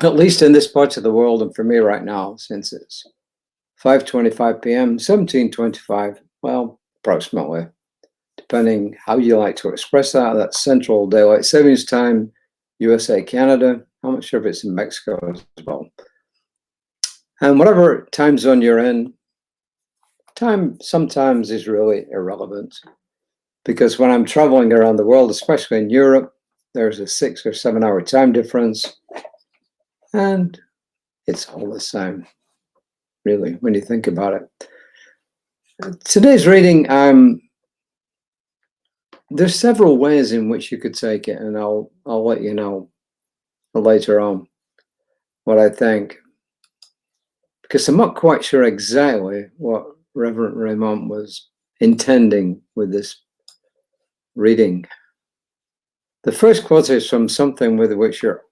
at least in this part of the world, and for me right now, since it's 5:25 p.m., 17:25, well, approximately, depending how you like to express that. That's Central Daylight Savings Time, USA, Canada. I'm not sure if it's in Mexico as well. And whatever time zone you're in, time sometimes is really irrelevant, because when I'm traveling around the world, especially in Europe, there's a 6 or 7 hour time difference, and it's all the same, really, when you think about it. Today's reading, there's several ways in which you could take it, and I'll let you know later on what I think, because I'm not quite sure exactly what Reverend Raymond was intending with this reading. The first quote is from something with which you're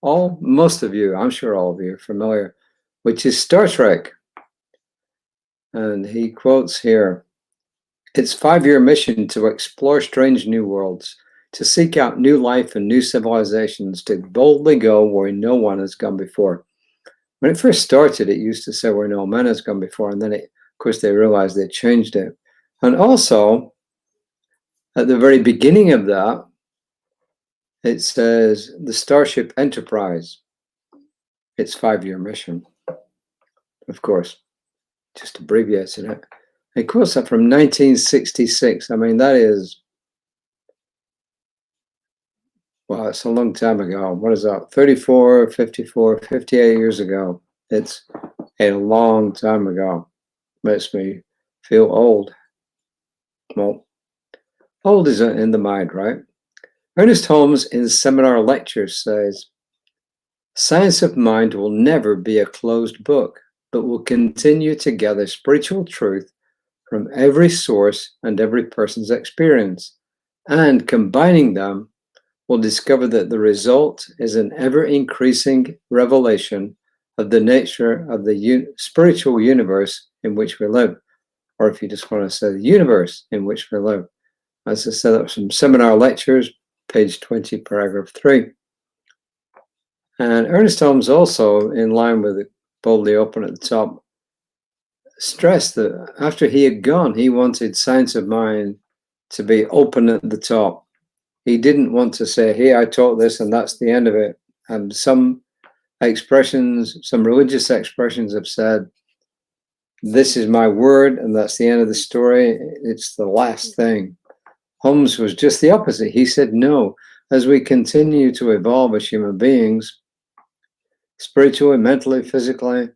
most of you, I'm sure all of you, are familiar, which is Star Trek. And he quotes here, "Its 5-year mission to explore strange new worlds, to seek out new life and new civilizations, to boldly go where no one has gone before." When it first started, it used to say where no man has gone before, and then, of course, they realized they changed it. And also, at the very beginning of that, it says the Starship Enterprise, its 5-year mission, of course, just abbreviated it. Of course, that from 1966. I mean, that is, well, it's a long time ago. What is that? 34, 54, 58 years ago. It's a long time ago. Makes me feel old. Well, old is in the mind, right? Ernest Holmes in his seminar lectures says, "Science of mind will never be a closed book, but will continue to gather spiritual truth from every source and every person's experience, and combining them, will discover that the result is an ever-increasing revelation of the nature of the spiritual universe in which we live." Or if you just want to say the universe in which we live. As I said, that was some seminar lectures, page 20, paragraph 3. And Ernest Holmes also, in line with it, boldly open at the top, stressed that after he had gone, he wanted Science of Mind to be open at the top. He didn't want to say, "Hey, I taught this and that's the end of it." And some expressions, some religious expressions have said, "This is my word and that's the end of the story. It's the last thing." Holmes was just the opposite. He said, no, as we continue to evolve as human beings, spiritually, mentally, physically,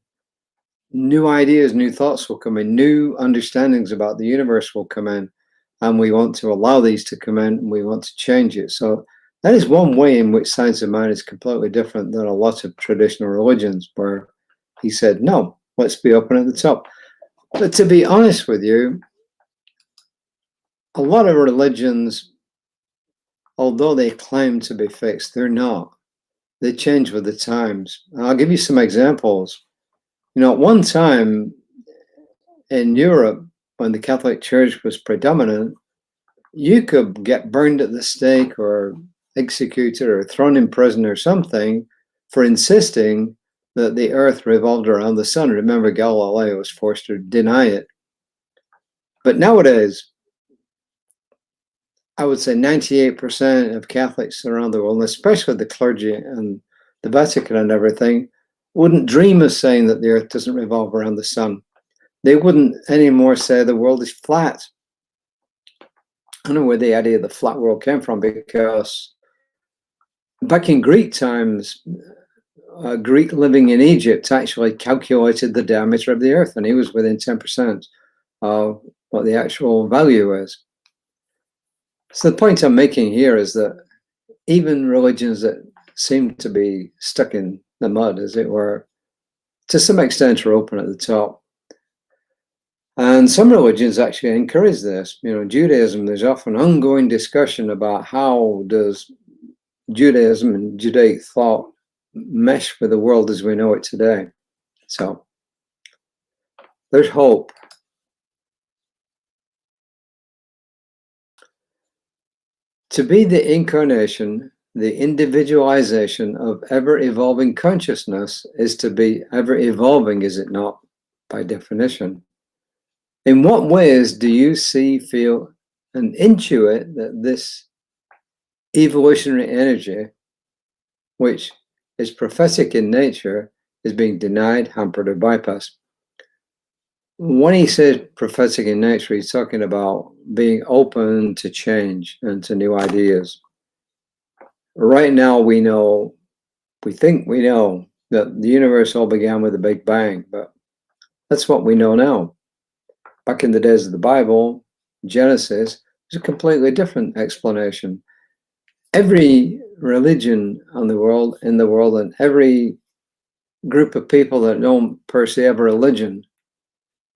new ideas, new thoughts will come in, new understandings about the universe will come in, and we want to allow these to come in, and we want to change it. So that is one way in which Science of Mind is completely different than a lot of traditional religions, where he said, no, let's be open at the top. But to be honest with you, a lot of religions, although they claim to be fixed, they're not. They change with the times. And I'll give you some examples. You know, at one time in Europe, when the Catholic Church was predominant, you could get burned at the stake or executed or thrown in prison or something for insisting that the earth revolved around the sun. Remember, Galileo was forced to deny it. But nowadays, I would say 98% of Catholics around the world, and especially the clergy and the Vatican and everything, wouldn't dream of saying that the earth doesn't revolve around the sun. They wouldn't anymore say the world is flat. I don't know where the idea of the flat world came from, because back in Greek times, a Greek living in Egypt actually calculated the diameter of the earth, and he was within 10% of what the actual value is. So the point I'm making here is that even religions that seem to be stuck in the mud, as it were, to some extent are open at the top. And some religions actually encourage this. You know, Judaism, there's often ongoing discussion about how does Judaism and Judaic thought mesh with the world as we know it today. So there's hope. To be the incarnation the individualization of ever-evolving consciousness is to be ever-evolving, is it not, by definition? In what ways do you see, feel, and intuit that this evolutionary energy, which is prophetic in nature, is being denied, hampered, or bypassed? When he says prophetic in nature, he's talking about being open to change and to new ideas. Right now, we think we know that the universe all began with a Big Bang, but that's what we know now. Back in the days of the Bible, Genesis was a completely different explanation. Every religion in the world, and every group of people that don't per se have a religion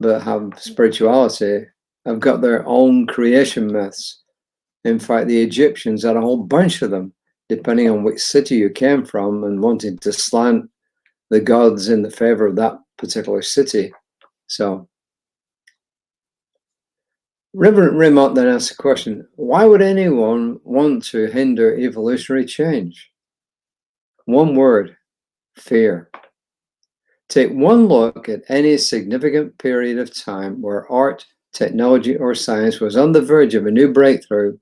but have spirituality have got their own creation myths. In fact, the Egyptians had a whole bunch of them, depending on which city you came from and wanting to slant the gods in the favor of that particular city. So Reverend Rimont then asked the question, why would anyone want to hinder evolutionary change? One word, fear. Take one look at any significant period of time where art, technology, or science was on the verge of a new breakthrough,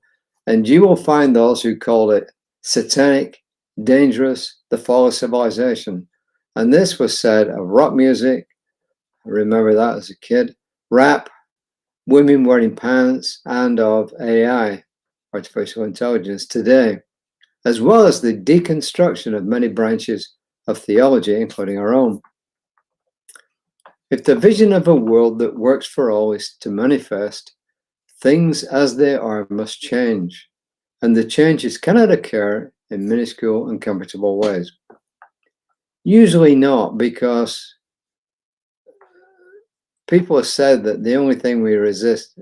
and you will find those who called it satanic, dangerous, the fall of civilization. And this was said of rock music, I remember that as a kid, rap, women wearing pants, and of AI, artificial intelligence, today, as well as the deconstruction of many branches of theology, including our own. If the vision of a world that works for all is to manifest, things as they are must change, and the changes cannot occur in minuscule and comfortable ways. Usually not, because people have said that the only thing we resist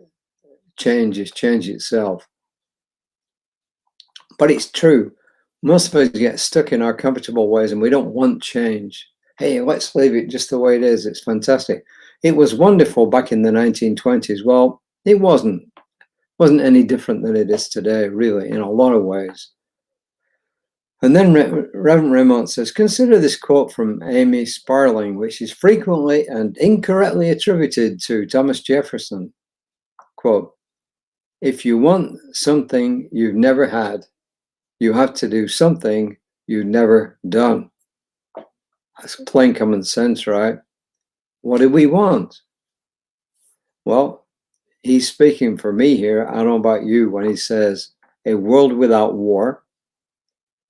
change is change itself. But it's true. Most of us get stuck in our comfortable ways and we don't want change. Hey, let's leave it just the way it is. It's fantastic. It was wonderful back in the 1920s. Well, it wasn't any different than it is today, really, in a lot of ways. And then Reverend Remont says, consider this quote from Amy Sparling, which is frequently and incorrectly attributed to Thomas Jefferson. Quote, if you want something you've never had, you have to do something you've never done. That's plain common sense, right? What do we want? Well, he's speaking for me here. I don't know about you when he says a world without war,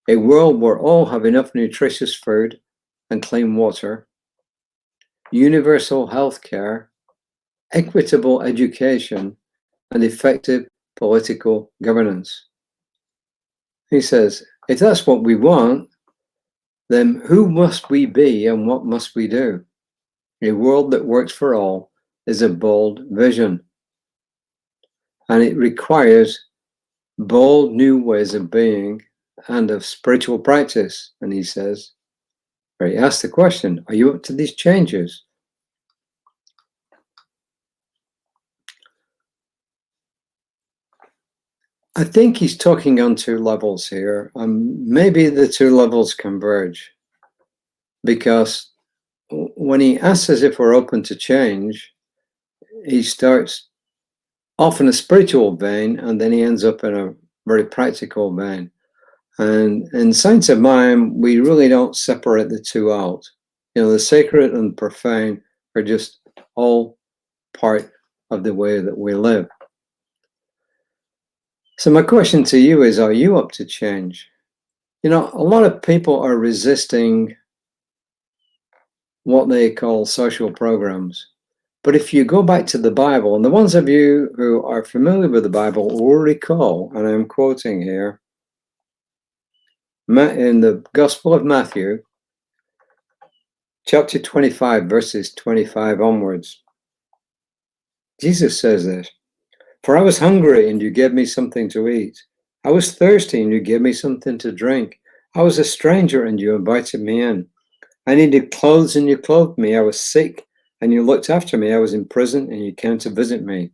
a world where all have enough nutritious food and clean water, universal health care, equitable education, and effective political governance. He says, if that's what we want, then who must we be and what must we do? A world that works for all is a bold vision, and it requires bold new ways of being and of spiritual practice. And he says, or he asks the question, are you up to these changes? I think he's talking on two levels here. Maybe the two levels converge, because when he asks us if we're open to change, he starts off in a spiritual vein and then he ends up in a very practical vein. And in Science of Mind, we really don't separate the two out. You know, the sacred and profane are just all part of the way that we live. So my question to you is, are you up to change? You know, a lot of people are resisting what they call social programs. But if you go back to the Bible, and the ones of you who are familiar with the Bible will recall, and I'm quoting here, in the Gospel of Matthew, chapter 25, verses 25 onwards, Jesus says this, for I was hungry and you gave me something to eat. I was thirsty and you gave me something to drink. I was a stranger and you invited me in. I needed clothes and you clothed me. I was sick and you looked after me. I was in prison and you came to visit me.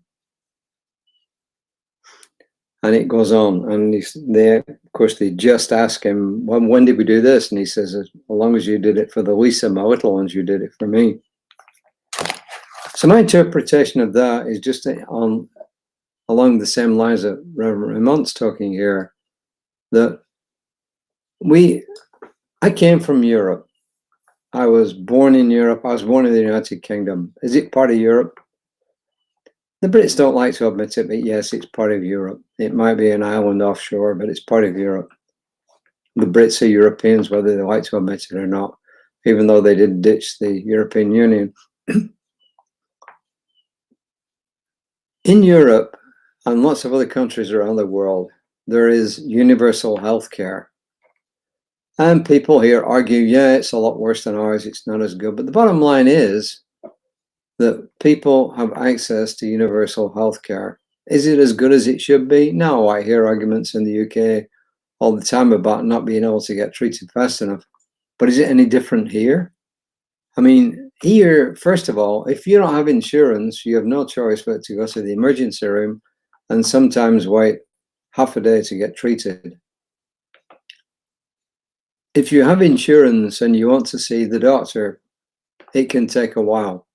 And it goes on, and of course, they just ask him, when did we do this? And he says, as long as you did it for the Lisa, my little ones, you did it for me. So my interpretation of that is just along the same lines that Reverend Ramont's talking here, that I came from Europe. I was born in Europe. I was born in the United Kingdom. Is it part of Europe? The Brits don't like to admit it, but yes, it's part of Europe. It might be an island offshore, but it's part of Europe. The Brits are Europeans, whether they like to admit it or not, even though they did ditch the European Union. In Europe and lots of other countries around the world, there is universal health care. And people here argue, yeah, it's a lot worse than ours. It's not as good. But the bottom line is that people have access to universal health care. Is it as good as it should be? No, I hear arguments in the UK all the time about not being able to get treated fast enough. But is it any different here? I mean, here, first of all, if you don't have insurance, you have no choice but to go to the emergency room and sometimes wait half a day to get treated. If you have insurance and you want to see the doctor, it can take a while.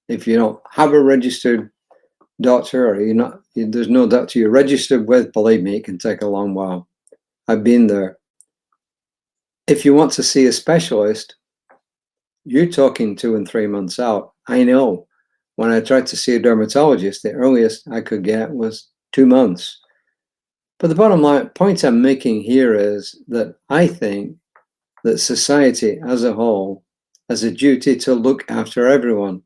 If you don't have a registered doctor, or there's no doctor you're registered with, believe me, it can take a long while. I've been there. If you want to see a specialist, you're talking 2 and 3 months out. I know. When I tried to see a dermatologist, the earliest I could get was 2 months. But the bottom line point I'm making here is that I think that society as a whole has a duty to look after everyone.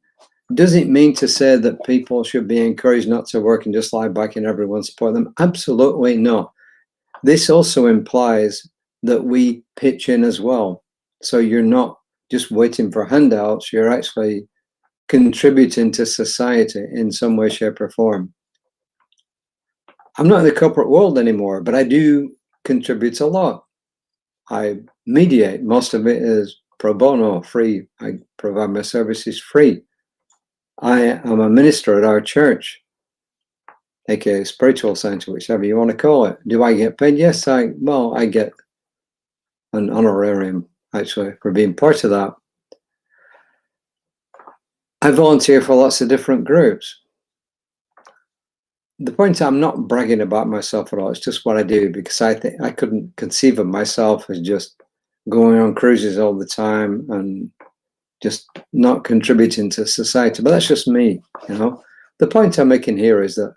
Does it mean to say that people should be encouraged not to work and just lie back and everyone support them? Absolutely not. This also implies that we pitch in as well. So you're not just waiting for handouts, you're actually contributing to society in some way, shape, or form. I'm not in the corporate world anymore, but I do contribute a lot. I mediate. Most of it is pro bono, free. I provide my services free. I am a minister at our church, aka spiritual center, whichever you want to call it. Do I get paid? Yes, I get an honorarium actually for being part of that. I volunteer for lots of different groups. The point, I'm not bragging about myself at all. It's just what I do, because I think I couldn't conceive of myself as just going on cruises all the time and just not contributing to society. But that's just me, you know. The point I'm making here is that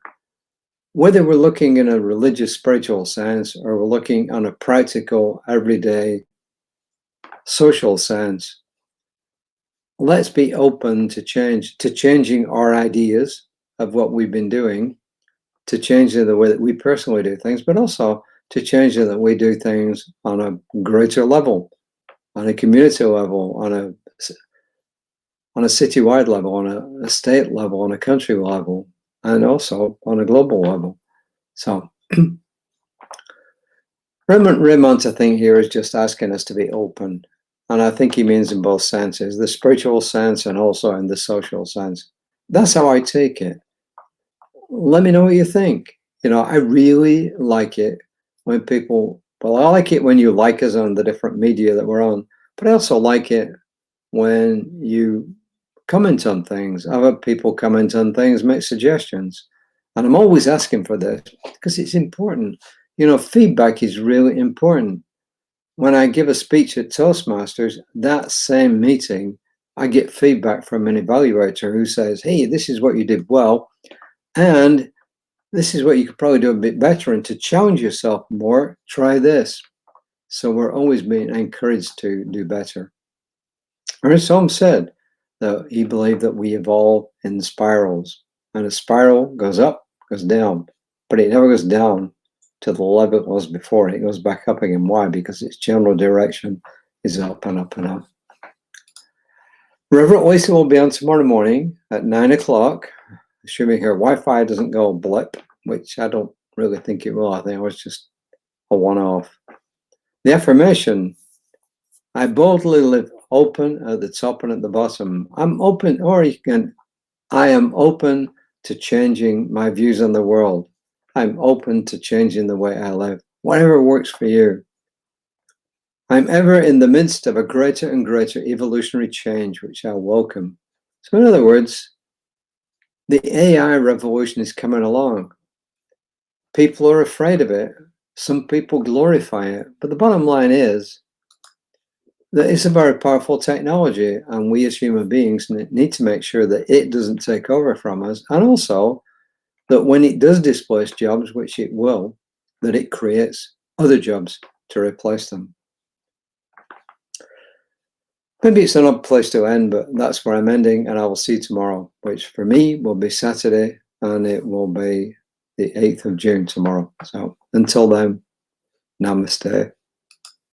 whether we're looking in a religious, spiritual sense, or we're looking on a practical, everyday, social sense, let's be open to changing our ideas of what we've been doing, to change the way that we personally do things, but also to change that we do things on a greater level, on a community level, on a citywide level, on a state level, on a country level, and also on a global level. So Raymond, I think, here is just asking us to be open. And I think he means in both senses, the spiritual sense and also in the social sense. That's how I take it. Let me know what you think. You know, I really like it when people, I like it when you like us on the different media that we're on, but I also like it when you comment on things, other people comment on things, make suggestions. And I'm always asking for this because it's important. You know, feedback is really important. When I give a speech at Toastmasters, that same meeting, I get feedback from an evaluator who says, hey, this is what you did well, and this is what you could probably do a bit better, and to challenge yourself more, try this. So we're always being encouraged to do better. Ernest Holmes said that he believed that we evolve in spirals, and a spiral goes up, goes down, but it never goes down to the level it was before. It goes back up again. Why? Because its general direction is up and up and up. Reverend Lisa will be on tomorrow morning at 9 o'clock, assuming her Wi-Fi doesn't go blip, which I don't really think it will. I think it was just a one-off. The affirmation, I boldly live open at the top and at the bottom. I'm open, or I am open to changing my views on the world. I'm open to changing the way I live, whatever works for you. I'm ever in the midst of a greater and greater evolutionary change, which I welcome. So in other words, the AI revolution is coming along. People are afraid of it. Some people glorify it. But the bottom line is that it's a very powerful technology, and we as human beings need to make sure that it doesn't take over from us, and also that when it does displace jobs, which it will, that it creates other jobs to replace them. Maybe it's an odd place to end, but that's where I'm ending, and I will see you tomorrow, which for me will be Saturday, and it will be the 8th of June tomorrow. So until then, namaste.